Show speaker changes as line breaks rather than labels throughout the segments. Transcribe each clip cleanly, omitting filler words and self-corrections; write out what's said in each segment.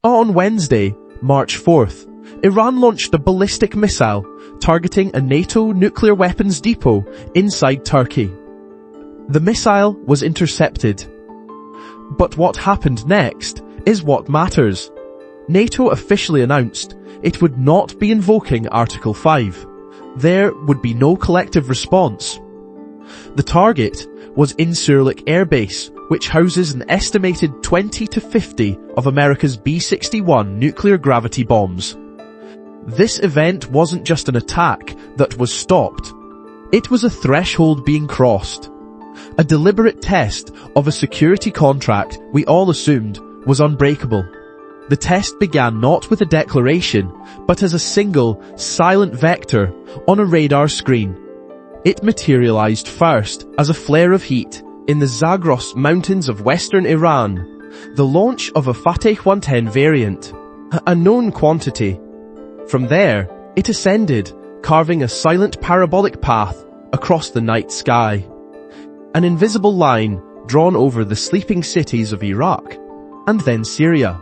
On Wednesday, March 4th, Iran launched a ballistic missile targeting a NATO nuclear weapons depot inside Turkey. The missile was intercepted. But what happened next is what matters. NATO officially announced it would not be invoking Article 5. There would be no collective response. The target was Incirlik Air Base, which houses an estimated 20 to 50 of America's B-61 nuclear gravity bombs. This event wasn't just an attack that was stopped. It was a threshold being crossed. A deliberate test of a security contract we all assumed was unbreakable. The test began not with a declaration, but as a single, silent vector on a radar screen. It materialized first as a flare of heat in the Zagros mountains of western Iran, the launch of a Fateh-110 variant, a known quantity. From there, it ascended, carving a silent parabolic path across the night sky. An invisible line drawn over the sleeping cities of Iraq, and then Syria.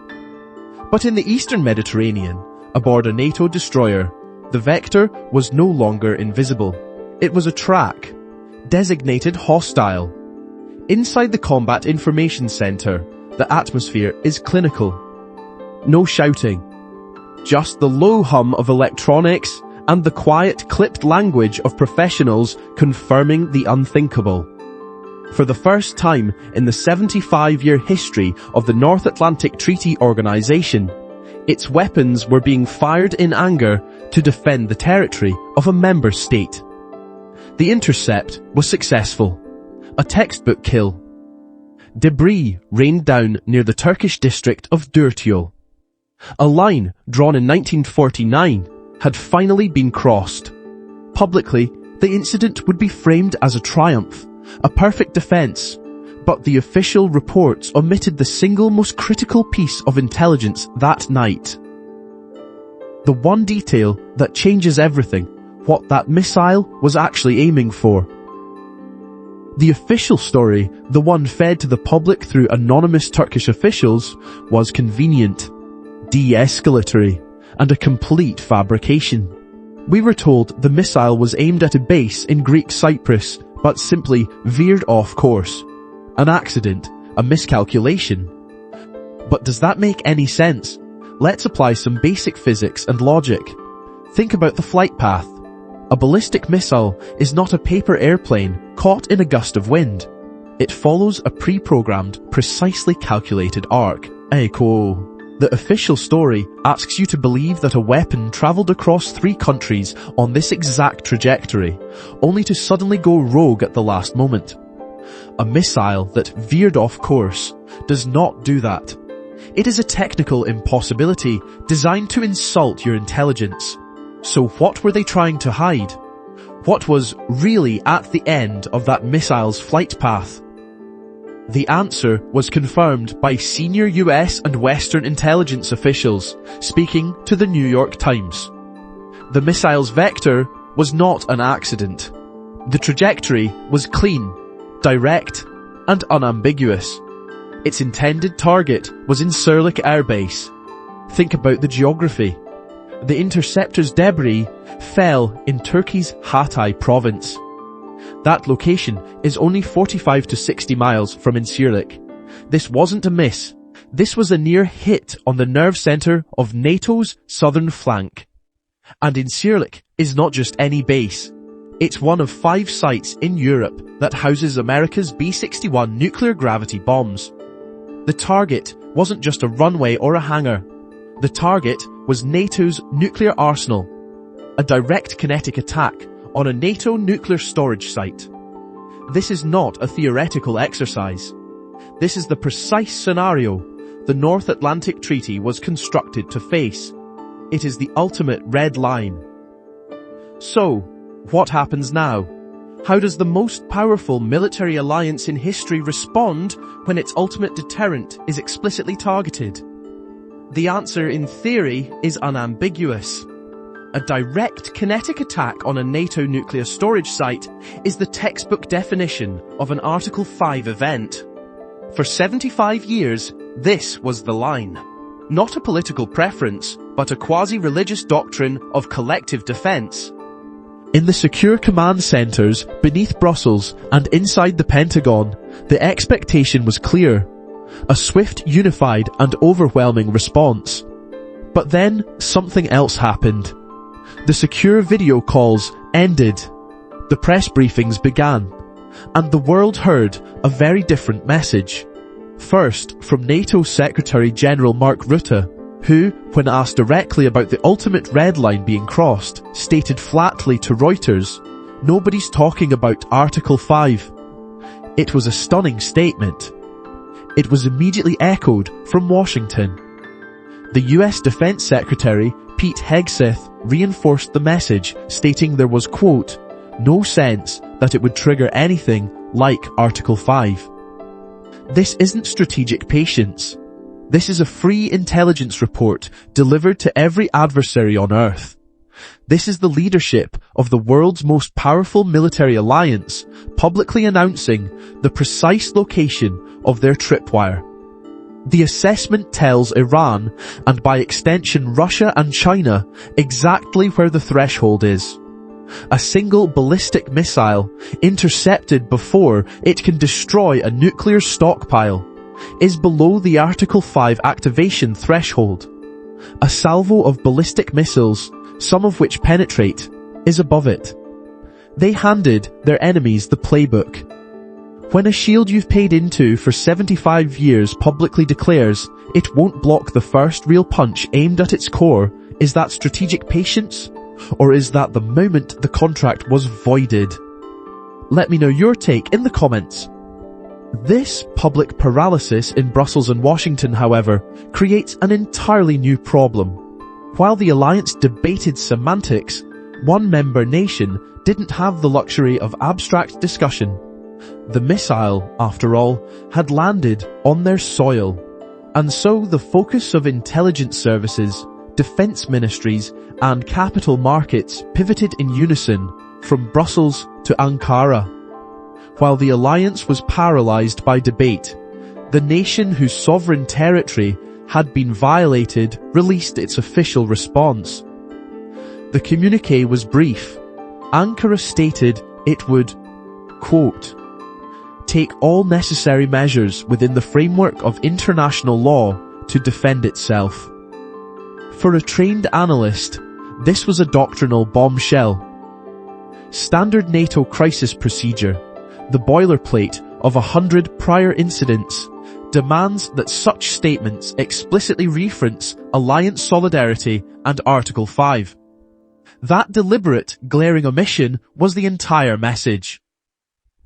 But in the eastern Mediterranean, aboard a NATO destroyer, the vector was no longer invisible. It was a track, designated hostile. Inside the Combat Information Center, the atmosphere is clinical. No shouting. Just the low hum of electronics and the quiet, clipped language of professionals confirming the unthinkable. For the first time in the 75-year history of the North Atlantic Treaty Organization, its weapons were being fired in anger to defend the territory of a member state. The intercept was successful. A textbook kill. Debris rained down near the Turkish district of Betrayal. A line drawn in 1949 had finally been crossed. Publicly, the incident would be framed as a triumph, a perfect defense, but the official reports omitted the single most critical piece of intelligence that night. The one detail that changes everything, what that missile was actually aiming for. The official story, the one fed to the public through anonymous Turkish officials, was convenient, de-escalatory, and a complete fabrication. We were told the missile was aimed at a base in Greek Cyprus, but simply veered off course. An accident, a miscalculation. But does that make any sense? Let's apply some basic physics and logic. Think about the flight path. A ballistic missile is not a paper airplane caught in a gust of wind. It follows a pre-programmed, precisely calculated arc. Echo. The official story asks you to believe that a weapon traveled across 3 countries on this exact trajectory, only to suddenly go rogue at the last moment. A missile that veered off course does not do that. It is a technical impossibility designed to insult your intelligence. So what were they trying to hide? What was really at the end of that missile's flight path? The answer was confirmed by senior US and Western intelligence officials speaking to the New York Times. The missile's vector was not an accident. The trajectory was clean, direct, and unambiguous. Its intended target was Incirlik Air Base. Think about the geography. The interceptor's debris fell in Turkey's Hatay province. That location is only 45 to 60 miles from Incirlik. This wasn't a miss. This was a near hit on the nerve center of NATO's southern flank. And Incirlik is not just any base. It's one of 5 sites in Europe that houses America's B-61 nuclear gravity bombs. The target wasn't just a runway or a hangar. The target was NATO's nuclear arsenal, a direct kinetic attack on a NATO nuclear storage site. This is not a theoretical exercise. This is the precise scenario the North Atlantic Treaty was constructed to face. It is the ultimate red line. So, what happens now? How does the most powerful military alliance in history respond when its ultimate deterrent is explicitly targeted? The answer, in theory, is unambiguous. A direct kinetic attack on a NATO nuclear storage site is the textbook definition of an Article 5 event. For 75 years, this was the line. not a political preference, but a quasi-religious doctrine of collective defense. In the secure command centers beneath Brussels and inside the Pentagon, the expectation was clear: a swift, unified and overwhelming response. But then something else happened. The secure video calls ended. The press briefings began, and the world heard a very different message. First, from NATO Secretary General Mark Rutte, who, when asked directly about the ultimate red line being crossed, stated flatly to Reuters, "Nobody's talking about Article 5. It was a stunning statement. It was immediately echoed from Washington. The US Defense Secretary, Pete Hegseth, reinforced the message, stating there was, quote, "no sense that it would trigger anything like Article 5. This isn't strategic patience. This is a free intelligence report delivered to every adversary on Earth. This is the leadership of the world's most powerful military alliance publicly announcing the precise location of their tripwire. The assessment tells Iran, and by extension Russia and China, exactly where the threshold is. A single ballistic missile, intercepted before it can destroy a nuclear stockpile, is below the Article 5 activation threshold. A salvo of ballistic missiles, some of which penetrate, is above it. They handed their enemies the playbook. When a shield you've paid into for 75 years publicly declares it won't block the first real punch aimed at its core, is that strategic patience? Or is that the moment the contract was voided? Let me know your take in the comments. This public paralysis in Brussels and Washington, however, creates an entirely new problem. While the alliance debated semantics, one member nation didn't have the luxury of abstract discussion. The missile, after all, had landed on their soil. And so the focus of intelligence services, defense ministries, and capital markets pivoted in unison from Brussels to Ankara. While the alliance was paralyzed by debate, the nation whose sovereign territory had been violated released its official response. The communiqué was brief. Ankara stated it would, quote, "take all necessary measures within the framework of international law to defend itself." For a trained analyst, this was a doctrinal bombshell. Standard NATO crisis procedure, the boilerplate of 100 prior incidents, demands that such statements explicitly reference alliance solidarity and Article 5. That deliberate, glaring omission was the entire message.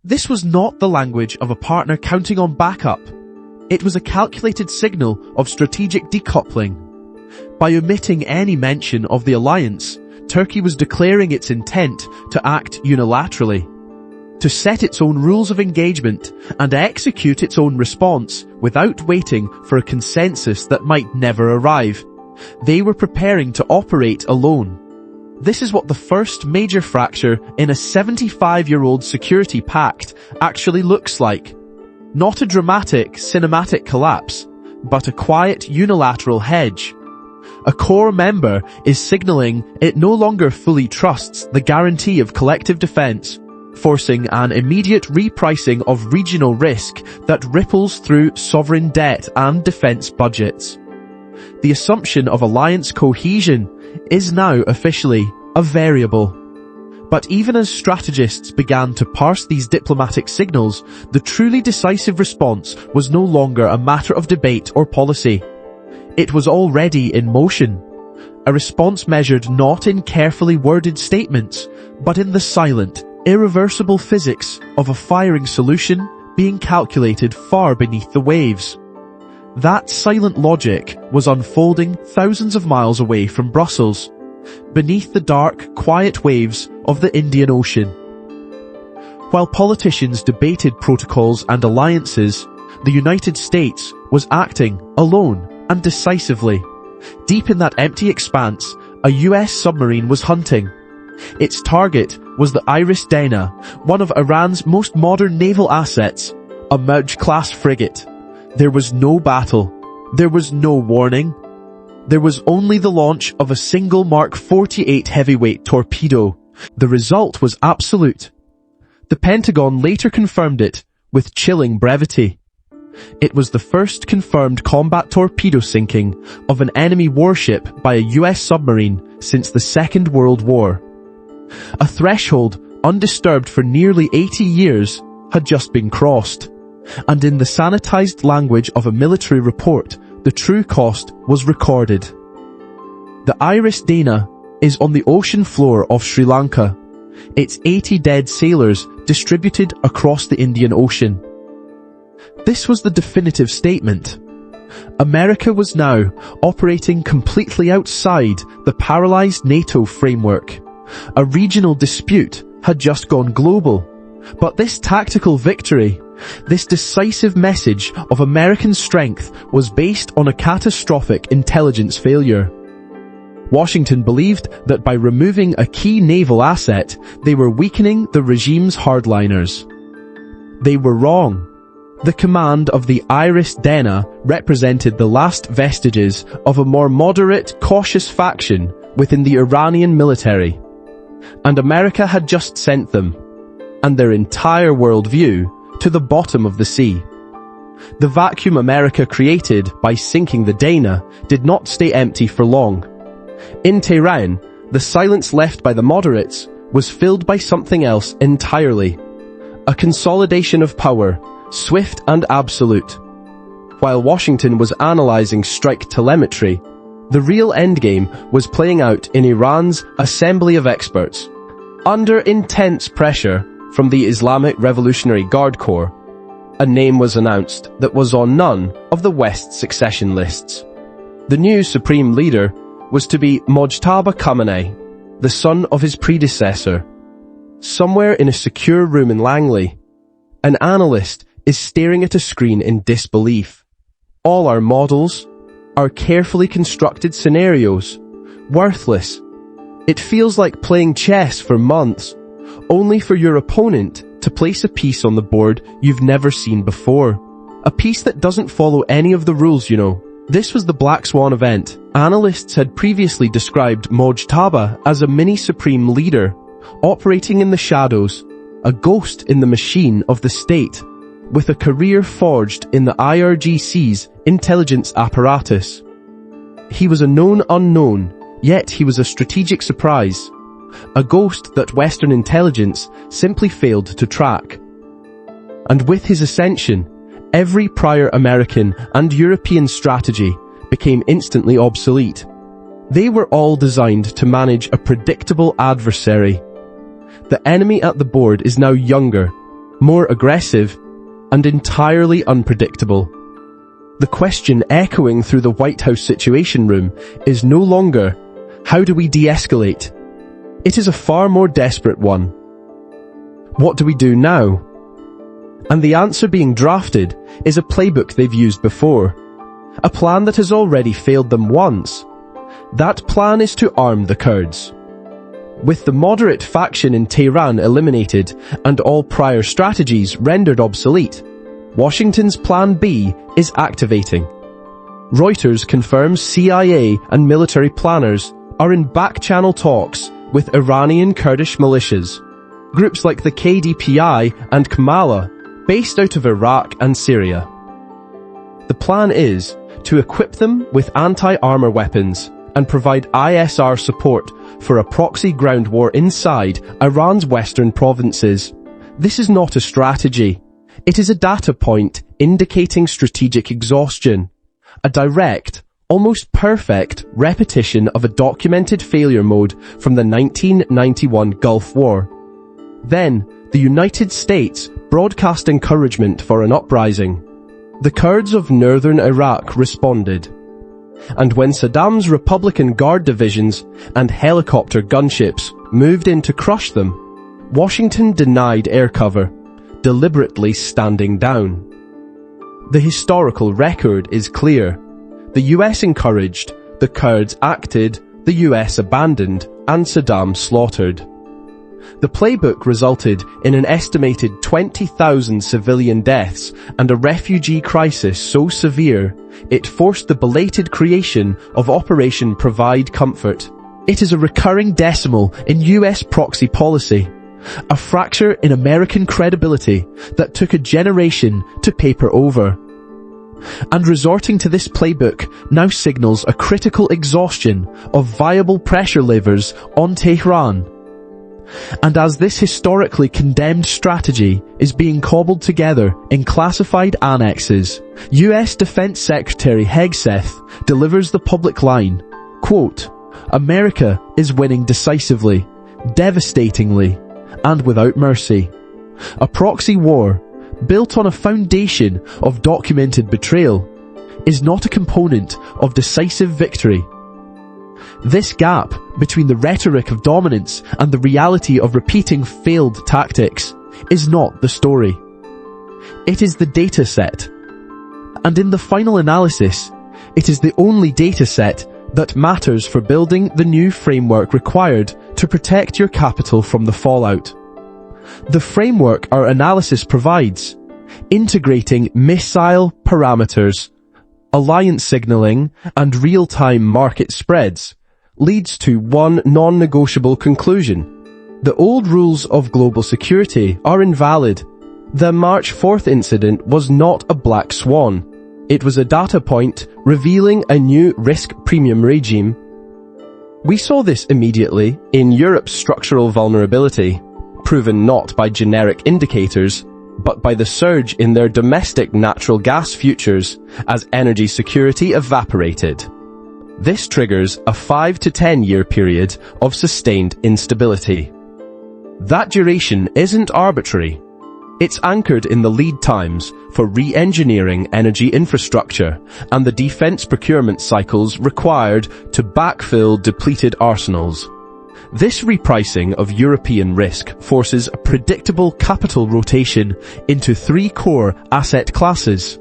This was not the language of a partner counting on backup. It was a calculated signal of strategic decoupling. By omitting any mention of the alliance, Turkey was declaring its intent to act unilaterally, to set its own rules of engagement and execute its own response without waiting for a consensus that might never arrive. They were preparing to operate alone. This is what the first major fracture in a 75-year-old security pact actually looks like. Not a dramatic, cinematic collapse, but a quiet unilateral hedge. A core member is signaling it no longer fully trusts the guarantee of collective defense, forcing an immediate repricing of regional risk that ripples through sovereign debt and defense budgets. The assumption of alliance cohesion is now officially a variable. But even as strategists began to parse these diplomatic signals, the truly decisive response was no longer a matter of debate or policy. It was already in motion. A response measured not in carefully worded statements, but in the silent, irreversible physics of a firing solution being calculated far beneath the waves. That silent logic was unfolding thousands of miles away from Brussels, beneath the dark, quiet waves of the Indian Ocean. While politicians debated protocols and alliances, the United States was acting alone and decisively. Deep in that empty expanse, a US submarine was hunting. Its target was the Dena, one of Iran's most modern naval assets, a Mojtaba-class frigate. There was no battle. There was no warning. there was only the launch of a single Mark 48 heavyweight torpedo. The result was absolute. The Pentagon later confirmed it with chilling brevity. It was the first confirmed combat torpedo sinking of an enemy warship by a US submarine since the Second World War. A threshold undisturbed for nearly 80 years had just been crossed, and in the sanitized language of a military report, the true cost was recorded. The Iris Dena is on the ocean floor of Sri Lanka, its 80 dead sailors distributed across the Indian Ocean. This was the definitive statement. America was now operating completely outside the paralyzed NATO framework. A regional dispute had just gone global, but this tactical victory, this decisive message of American strength, was based on a catastrophic intelligence failure. Washington believed that by removing a key naval asset, they were weakening the regime's hardliners. They were wrong. The command of the Iris Dena represented the last vestiges of a more moderate, cautious faction within the Iranian military. And America had just sent them, and their entire worldview, to the bottom of the sea. The vacuum America created by sinking the Dena did not stay empty for long. In Tehran, the silence left by the moderates was filled by something else entirely. A consolidation of power, swift and absolute. While Washington was analyzing strike telemetry, the real endgame was playing out in Iran's assembly of experts. Under intense pressure from the Islamic Revolutionary Guard Corps, a name was announced that was on none of the West's succession lists. The new supreme leader was to be Mojtaba Khamenei, the son of his predecessor. Somewhere in a secure room in Langley, an analyst is staring at a screen in disbelief. All our models, our carefully constructed scenarios, worthless. It feels like playing chess for months, only for your opponent to place a piece on the board you've never seen before. A piece that doesn't follow any of the rules, you know. This was the Black Swan event. Analysts had previously described Mojtaba as a mini-supreme leader, operating in the shadows, a ghost in the machine of the state, with a career forged in the IRGC's intelligence apparatus. He was a known unknown, yet he was a strategic surprise, a ghost that Western intelligence simply failed to track. And with his ascension, every prior American and European strategy became instantly obsolete. They were all designed to manage a predictable adversary. The enemy at the board is now younger, more aggressive, and entirely unpredictable. The question echoing through the White House Situation Room is no longer, how do we de-escalate? It is a far more desperate one. What do we do now? And the answer being drafted is a playbook they've used before. A plan that has already failed them once. That plan is to arm the Kurds. With the moderate faction in Tehran eliminated and all prior strategies rendered obsolete, Washington's Plan B is activating. Reuters confirms CIA and military planners are in back-channel talks with Iranian Kurdish militias, groups like the KDPI and Kamala, based out of Iraq and Syria. The plan is to equip them with anti-armor weapons and provide ISR support for a proxy ground war inside Iran's western provinces. This is not a strategy. It is a data point indicating strategic exhaustion, a direct, almost perfect repetition of a documented failure mode from the 1991 Gulf War. Then, the United States broadcast encouragement for an uprising. The Kurds of northern Iraq responded. And when Saddam's Republican Guard divisions and helicopter gunships moved in to crush them, Washington denied air cover, deliberately standing down. The historical record is clear. The US encouraged, the Kurds acted, the US abandoned, and Saddam slaughtered. The playbook resulted in an estimated 20,000 civilian deaths and a refugee crisis so severe, it forced the belated creation of Operation Provide Comfort. It is a recurring decimal in US proxy policy, a fracture in American credibility that took a generation to paper over. And resorting to this playbook now signals a critical exhaustion of viable pressure levers on Tehran. And as this historically condemned strategy is being cobbled together in classified annexes, US Defense Secretary Hegseth delivers the public line, quote, "America is winning decisively, devastatingly, and without mercy. A proxy war, built on a foundation of documented betrayal, is not a component of decisive victory." This gap between the rhetoric of dominance and the reality of repeating failed tactics is not the story. It is the data set. And in the final analysis, it is the only data set that matters for building the new framework required to protect your capital from the fallout. The framework our analysis provides, integrating missile parameters, alliance signaling, and real-time market spreads, leads to one non-negotiable conclusion. The old rules of global security are invalid. The March 4th incident was not a black swan. It was a data point revealing a new risk premium regime. We saw this immediately in Europe's structural vulnerability, proven not by generic indicators, but by the surge in their domestic natural gas futures as energy security evaporated. This triggers a 5 to 10 year period of sustained instability. That duration isn't arbitrary. It's anchored in the lead times for re-engineering energy infrastructure and the defense procurement cycles required to backfill depleted arsenals. This repricing of European risk forces a predictable capital rotation into three core asset classes.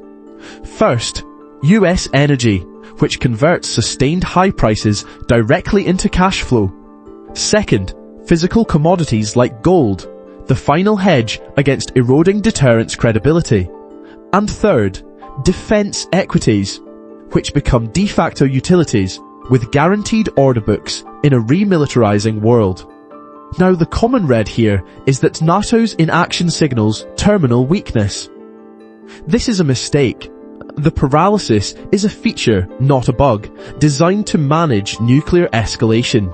First, US energy, which converts sustained high prices directly into cash flow. Second, physical commodities like gold, the final hedge against eroding deterrence credibility. And third, defense equities, which become de facto utilities with guaranteed order books in a remilitarizing world. Now the common red here is that NATO's inaction signals terminal weakness. This is a mistake. The paralysis is a feature, not a bug, designed to manage nuclear escalation.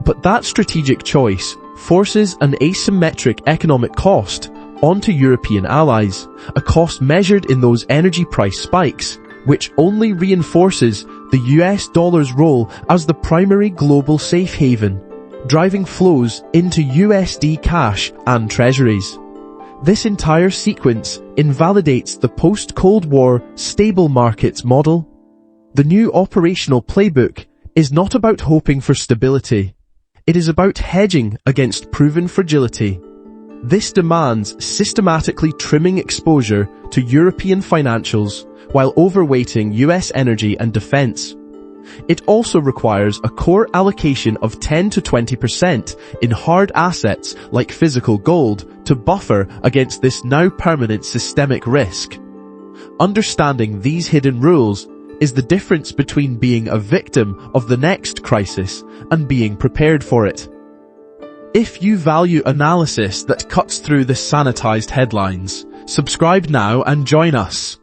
But that strategic choice forces an asymmetric economic cost onto European allies, a cost measured in those energy price spikes, which only reinforces the US dollar's role as the primary global safe haven, driving flows into USD cash and treasuries. This entire sequence invalidates the post-Cold War stable markets model. The new operational playbook is not about hoping for stability. It is about hedging against proven fragility. This demands systematically trimming exposure to European financials while overweighting US energy and defense. It also requires a core allocation of 10 to 20% in hard assets like physical gold to buffer against this now permanent systemic risk. Understanding these hidden rules is the difference between being a victim of the next crisis and being prepared for it. If you value analysis that cuts through the sanitized headlines, subscribe now and join us.